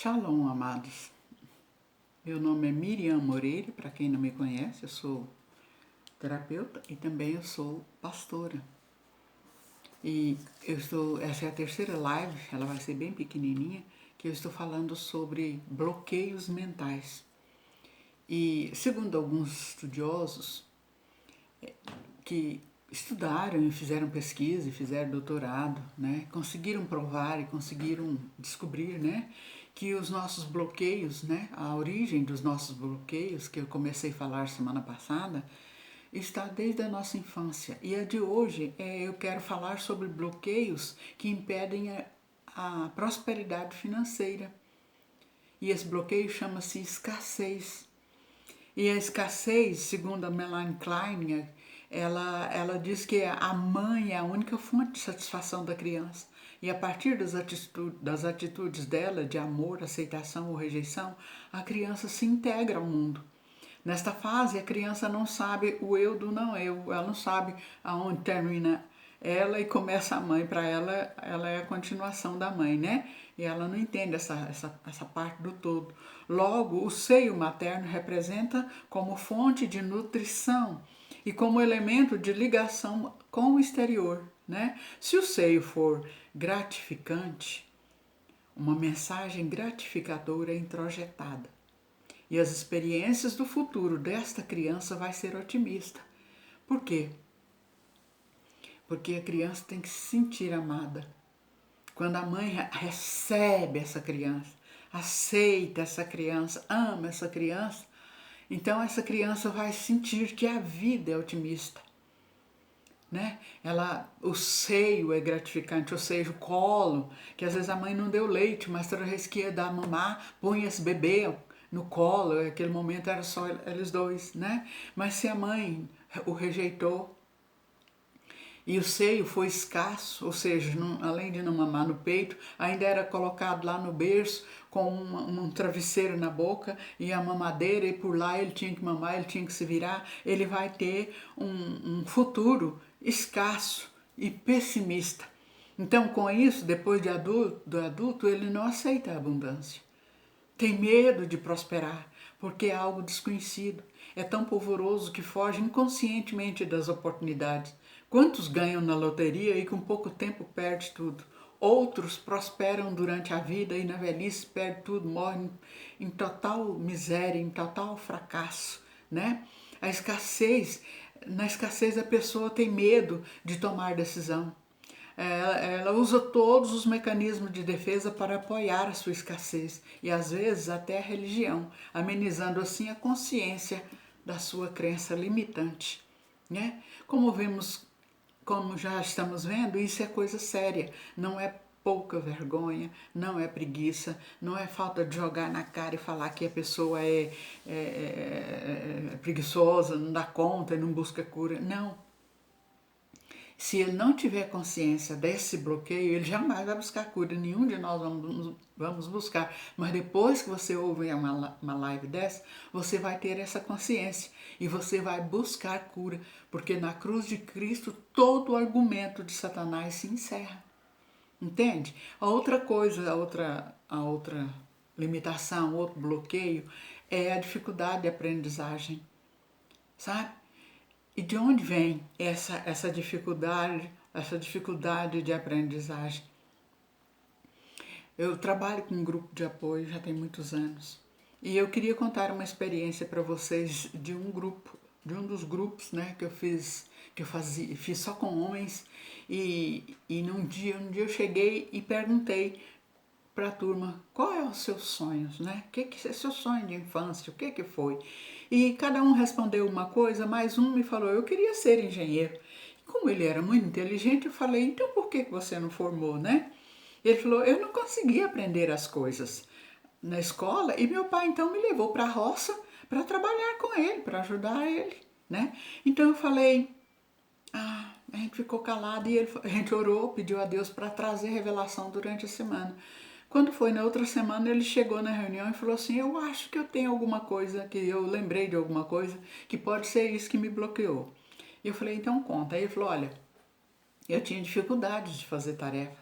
Shalom, amados. Meu nome é Miriam Moreira, para quem não me conhece, eu sou terapeuta e também eu sou pastora. E essa é a terceira live, ela vai ser bem pequenininha, que eu estou falando sobre bloqueios mentais. E segundo alguns estudiosos que estudaram e fizeram pesquisa e fizeram doutorado, né, conseguiram provar e conseguiram descobrir, né, que os nossos bloqueios, né, a origem dos nossos bloqueios, que eu comecei a falar semana passada, está desde a nossa infância. E a de hoje eu quero falar sobre bloqueios que impedem a prosperidade financeira. E esse bloqueio chama-se escassez. E a escassez, segundo a Melanie Klein, ela diz que a mãe é a única fonte de satisfação da criança. E a partir das atitudes dela, de amor, aceitação ou rejeição, a criança se integra ao mundo. Nesta fase, a criança não sabe o eu do não eu, ela não sabe aonde termina ela e começa a mãe. Para ela é a continuação da mãe, né? E ela não entende essa parte do todo. Logo, o seio materno representa como fonte de nutrição e como elemento de ligação com o exterior, né? Se o seio for gratificante, uma mensagem gratificadora é introjetada. E as experiências do futuro desta criança vai ser otimista. Por quê? Porque a criança tem que se sentir amada. Quando a mãe recebe essa criança, aceita essa criança, ama essa criança, então essa criança vai sentir que a vida é otimista. Né? O seio é gratificante, ou seja, o colo, que às vezes a mãe não deu leite, mas toda vez que ia dar mamar, punha esse bebê no colo, aquele momento era só eles dois, né? Mas se a mãe o rejeitou e o seio foi escasso, ou seja, além de não mamar no peito, ainda era colocado lá no berço com um travesseiro na boca e a mamadeira, e por lá ele tinha que mamar, ele tinha que se virar, ele vai ter um futuro escasso e pessimista. Então, com isso, depois do adulto, ele não aceita a abundância. Tem medo de prosperar, porque é algo desconhecido. É tão polvoroso que foge inconscientemente das oportunidades. Quantos ganham na loteria e com pouco tempo perde tudo? Outros prosperam durante a vida e na velhice perde tudo, morrem em total miséria, em total fracasso, né? Na escassez a pessoa tem medo de tomar decisão. Ela usa todos os mecanismos de defesa para apoiar a sua escassez e às vezes até a religião, amenizando assim a consciência da sua crença limitante, né? Como já estamos vendo, isso é coisa séria, não é pouca vergonha, não é preguiça, não é falta de jogar na cara e falar que a pessoa é preguiçosa, não dá conta, não busca cura, não. Se ele não tiver consciência desse bloqueio, ele jamais vai buscar cura. Nenhum de nós vamos buscar. Mas depois que você ouvir uma live dessa, você vai ter essa consciência e você vai buscar cura. Porque na cruz de Cristo, todo o argumento de Satanás se encerra. Entende? A outra coisa, a outra limitação, outro bloqueio é a dificuldade de aprendizagem. Sabe? E de onde vem essa dificuldade de aprendizagem? Eu trabalho com um grupo de apoio já tem muitos anos. E eu queria contar uma experiência para vocês de um dos grupos, né, que eu fiz só com homens. E num dia eu cheguei e perguntei para a turma, qual é os seus sonhos, né? O que é seu sonho de infância? O que foi? E cada um respondeu uma coisa, mas um me falou, eu queria ser engenheiro. E como ele era muito inteligente, eu falei, então por que você não formou, né? Ele falou, eu não conseguia aprender as coisas na escola e meu pai então me levou para a roça para trabalhar com ele, para ajudar ele, né? Então eu falei, a gente ficou calado e a gente orou, pediu a Deus para trazer revelação durante a semana. Quando foi na outra semana, ele chegou na reunião e falou assim, eu acho que eu tenho alguma coisa, que eu lembrei de alguma coisa, que pode ser isso que me bloqueou. E eu falei, então conta. Aí ele falou, olha, eu tinha dificuldade de fazer tarefa.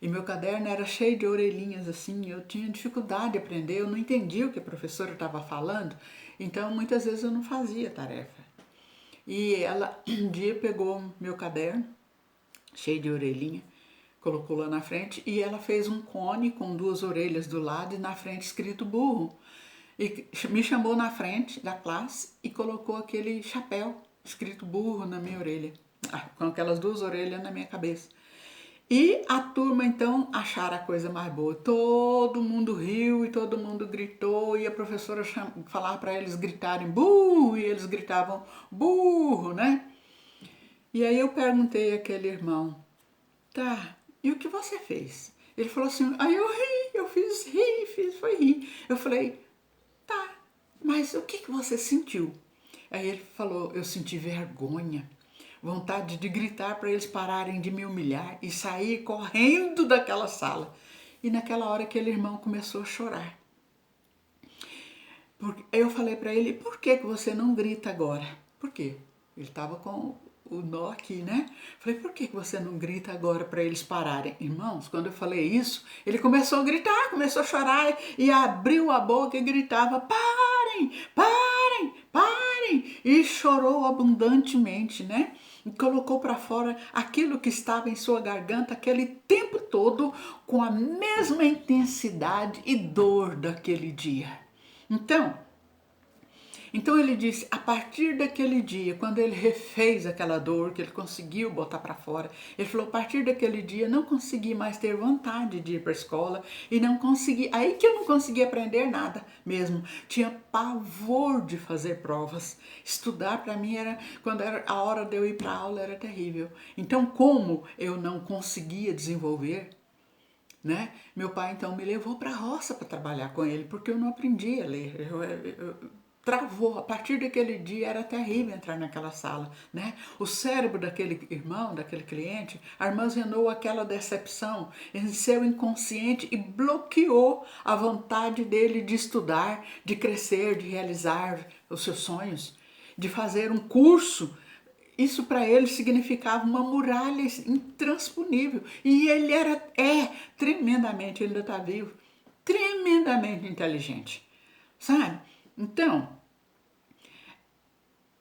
E meu caderno era cheio de orelhinhas assim, eu tinha dificuldade de aprender, eu não entendia o que a professora estava falando, então muitas vezes eu não fazia tarefa. E ela um dia pegou meu caderno, cheio de orelhinha, colocou lá na frente e ela fez um cone com duas orelhas do lado e na frente escrito burro. E me chamou na frente da classe e colocou aquele chapéu escrito burro na minha orelha, com aquelas duas orelhas na minha cabeça. E a turma então acharam a coisa mais boa. Todo mundo riu e todo mundo gritou e a professora falava para eles gritarem burro e eles gritavam burro, né? E aí eu perguntei àquele irmão, tá, e o que você fez? Ele falou assim, aí eu ri, eu fiz rir, foi rir. Eu falei, tá, mas o que você sentiu? Aí ele falou, eu senti vergonha, vontade de gritar para eles pararem de me humilhar e sair correndo daquela sala. E naquela hora aquele irmão começou a chorar. Eu falei para ele, por que você não grita agora? Por quê? Ele estava com o nó aqui, né? Falei, por que você não grita agora para eles pararem? Irmãos, quando eu falei isso, ele começou a gritar, começou a chorar e abriu a boca e gritava, parem, parem, parem! E chorou abundantemente, né? E colocou para fora aquilo que estava em sua garganta aquele tempo todo com a mesma intensidade e dor daquele dia. Então ele disse, a partir daquele dia, quando ele refez aquela dor, que ele conseguiu botar para fora, ele falou, a partir daquele dia não consegui mais ter vontade de ir para a escola e não consegui, aí que eu não conseguia aprender nada mesmo, tinha pavor de fazer provas, estudar para mim era, quando era a hora de eu ir para a aula era terrível. Então como eu não conseguia desenvolver, né? Meu pai então me levou para a roça para trabalhar com ele, porque eu não aprendia a ler. Travou, a partir daquele dia era terrível entrar naquela sala, né? O cérebro daquele irmão, daquele cliente, armazenou aquela decepção em seu inconsciente e bloqueou a vontade dele de estudar, de crescer, de realizar os seus sonhos, de fazer um curso. Isso para ele significava uma muralha intransponível. E ele é tremendamente, ele ainda está vivo, tremendamente inteligente, sabe? Então,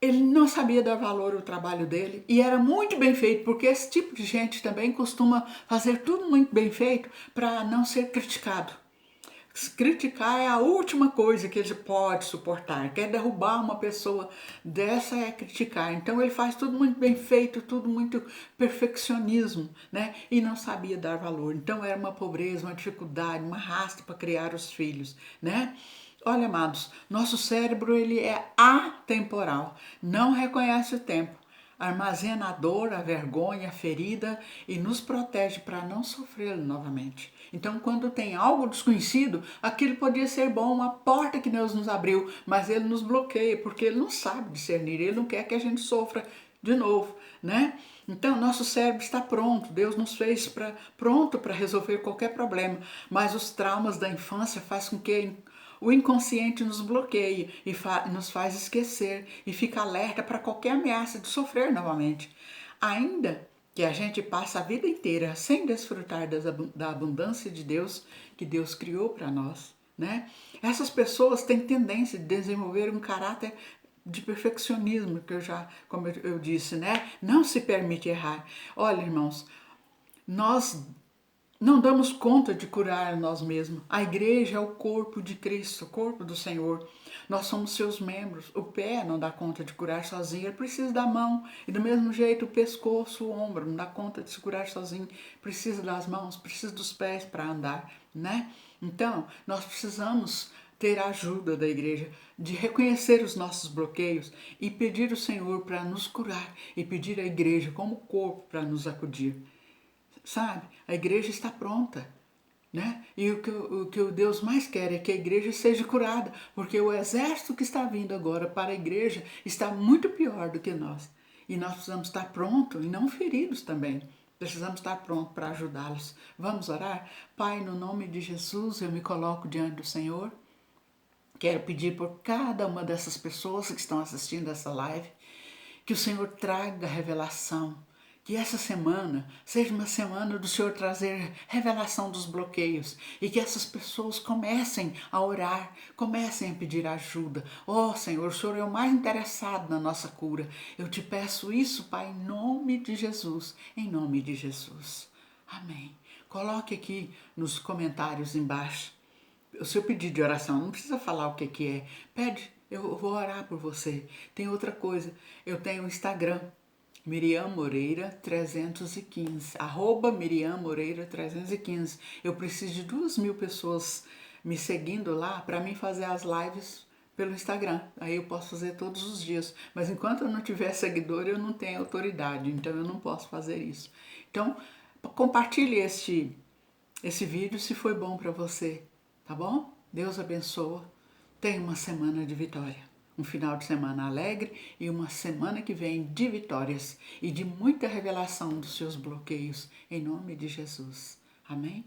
ele não sabia dar valor ao trabalho dele e era muito bem feito, porque esse tipo de gente também costuma fazer tudo muito bem feito para não ser criticado. Criticar é a última coisa que ele pode suportar. Quer derrubar uma pessoa dessa é criticar. Então ele faz tudo muito bem feito, tudo muito perfeccionismo, né? E não sabia dar valor. Então era uma pobreza, uma dificuldade, uma raça para criar os filhos, né? Olha, amados, nosso cérebro ele é atemporal, não reconhece o tempo, armazena a dor, a vergonha, a ferida e nos protege para não sofrer novamente. Então, quando tem algo desconhecido, aquilo podia ser bom, uma porta que Deus nos abriu, mas ele nos bloqueia, porque ele não sabe discernir, ele não quer que a gente sofra de novo, né? Então, nosso cérebro está pronto, Deus nos fez pronto para resolver qualquer problema, mas os traumas da infância fazem com que o inconsciente nos bloqueie e nos faz esquecer e fica alerta para qualquer ameaça de sofrer novamente. Ainda que a gente passa a vida inteira sem desfrutar da abundância de Deus que Deus criou para nós, né? Essas pessoas têm tendência de desenvolver um caráter de perfeccionismo, que como eu disse, né? Não se permite errar. Olha, irmãos, nós não damos conta de curar nós mesmos. A igreja é o corpo de Cristo, o corpo do Senhor. Nós somos seus membros. O pé não dá conta de curar sozinho, ele precisa da mão. E do mesmo jeito o pescoço, o ombro, não dá conta de se curar sozinho. Precisa das mãos, precisa dos pés para andar, né? Então, nós precisamos ter a ajuda da igreja, de reconhecer os nossos bloqueios e pedir ao Senhor para nos curar e pedir à igreja como corpo para nos acudir. Sabe? A igreja está pronta, né? E o que o Deus mais quer é que a igreja seja curada, porque o exército que está vindo agora para a igreja está muito pior do que nós. E nós precisamos estar prontos e não feridos também. Precisamos estar prontos para ajudá-los. Vamos orar? Pai, no nome de Jesus, eu me coloco diante do Senhor. Quero pedir por cada uma dessas pessoas que estão assistindo essa live, que o Senhor traga revelação, Que essa semana seja uma semana do Senhor trazer revelação dos bloqueios e que essas pessoas comecem a orar, comecem a pedir ajuda. Oh Senhor, o Senhor é o mais interessado na nossa cura. Eu te peço isso, Pai, em nome de Jesus, em nome de Jesus. Amém. Coloque aqui nos comentários embaixo o seu pedido de oração. Não precisa falar o que é. Pede, eu vou orar por você. Tem outra coisa, eu tenho o Instagram. Miriam Moreira 315, Miriam Moreira 315. Eu preciso de 2.000 pessoas me seguindo lá para mim fazer as lives pelo Instagram. Aí eu posso fazer todos os dias. Mas enquanto eu não tiver seguidor, eu não tenho autoridade. Então eu não posso fazer isso. Então, compartilhe esse vídeo se foi bom para você. Tá bom? Deus abençoa. Tenha uma semana de vitória. Um final de semana alegre e uma semana que vem de vitórias e de muita revelação dos seus bloqueios, em nome de Jesus. Amém?